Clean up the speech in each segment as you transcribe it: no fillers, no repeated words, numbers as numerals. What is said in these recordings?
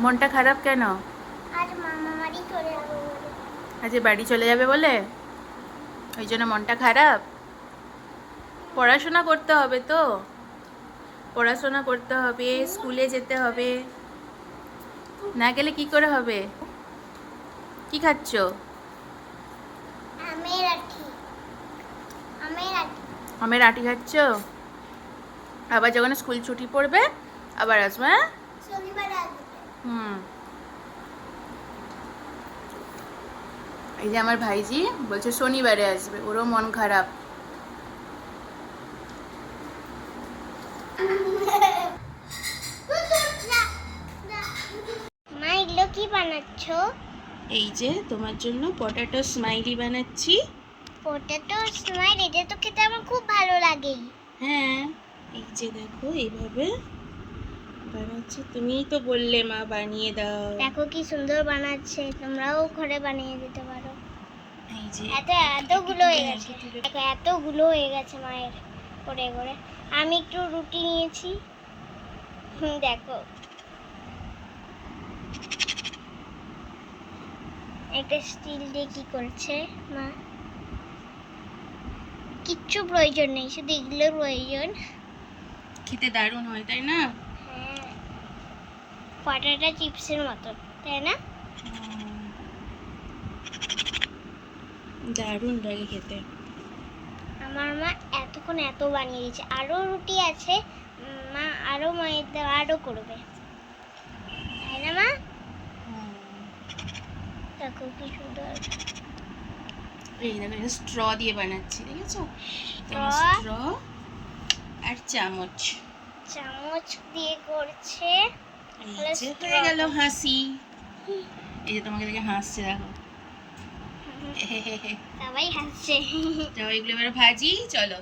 মনটা খারাপ কেন? আজ মামা বাড়ি চলে যাবো বলে। আজ বাড়ি চলে যাবে বলে ওই জন্য মনটা খারাপ। পড়াশোনা করতে হবে তো, পড়াশোনা করতে হবে, স্কুলে যেতে হবে, না গেলে কি করে হবে? কি খাচ্ছ? আমের আঁটি। আমের আঁটি। আমের আঁটি খাচ্ছ? আবার যখন স্কুল ছুটি পড়বে আবার আসবে। হ্যাঁ, শনিবার আসবে। এই যে আমার ভাইজি বলছে শনিবারে আসবে, ওরও মন খারাপ। মা এগুলো কি বানাচ্ছ? এই যে তোমার জন্য পটেটো স্মাইলি বানাচ্ছি। পটেটো স্মাইল, এটা তো খেতে আমার খুব ভালো লাগে। হ্যাঁ, এই যে দেখো এইভাবে বানাচ্ছি, তুমিই তো বললে মা বানিয়ে দাও। দেখো কি সুন্দর বানাচ্ছে, তোমরাও ঘরে বানিয়ে দিতে পারো। এই যে এতগুলো হয়ে গেছে, দেখো এতগুলো হয়ে গেছে মায়ের করে করে। আমি একটু রুটি নিয়েছি, দেখো একটা স্টিল দিয়ে কি করছে মা। কিচ্ছু প্রয়োজন নেই, শুধু এগুলোর প্রয়োজন। খেতে দারুণ হয় তাই না? হ্যাঁ, পটেটো চিপসের মতো, তাই না? দারুণ লাগে খেতে। আমার মা এতক্ষণ এত বানিয়ে দিয়েছে, আরো রুটি আছে, মা আরো মায়ের দেওয়া আরো করবে, তাই না মা? দেখো কি সুন্দর। এই দেখো স্ট্র দিয়ে বানাচ্ছি, দেখেছো? স্ট্র আর চামচ চামচ দিয়ে করছে। এই যে হয়ে গেল হাসি। এই যে তোমাকে দেখে হাসছে, দেখো সবাই হাসছে। যাও এগুলো এবার ভাজি, চলো।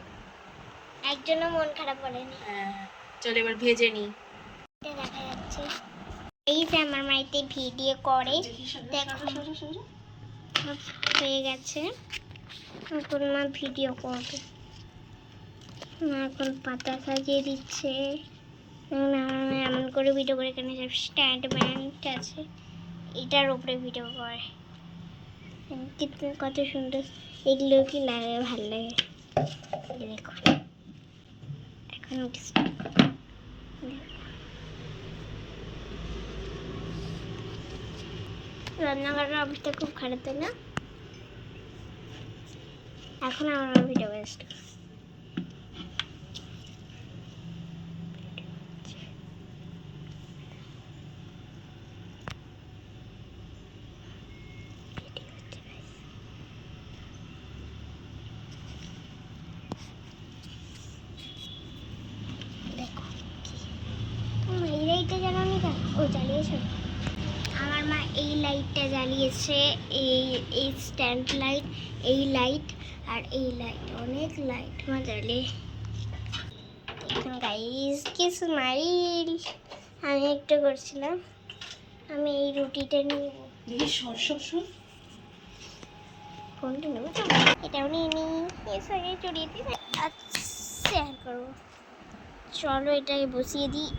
একজনও মন খারাপ করেনি। হ্যাঁ, চলো এবার ভেজে নি। দেখা যাচ্ছে এই যে আমার মাইতে ভিডিও করে, দেখো হয়ে গেছে। এখন মা ভিডিও করবে, মা এখন পাতা সাজিয়ে দিচ্ছে। এমন করে ভিডিও করে, এখানে সব স্ট্যান্ড ম্যান্ড আছে, এটার উপরে ভিডিও করে। কিন্তু কত সুন্দর, এগুলো কি লাগে, ভালো লাগে। দেখো এখন রান্নাঘরের অবস্থা খুব খারাপ, তাই না? এখন আমার ভিডিও বেস্ট। দেখো এই লাইটটা জ্বালানি কেন? ও জ্বালিয়েছে। আমার মা এই লাইটটা জ্বালিয়েছে, এই স্ট্যান্ড লাইট, এই লাইট আর এই লাইট, অনেক লাইট মা জ্বালিয়ে। এখন গাইস কি স্মাইল আমি একটু করছিলাম। আমি এই রুটিটা নিব, দেখি সর সর সর। কোনটা নেবো? এটাও নিয়ে নিই, এর সঙ্গে চড়িয়ে দিই, শেয়ার করবো। চলো এটাকে বসিয়ে দিই,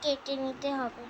কেটে নিতে হবে।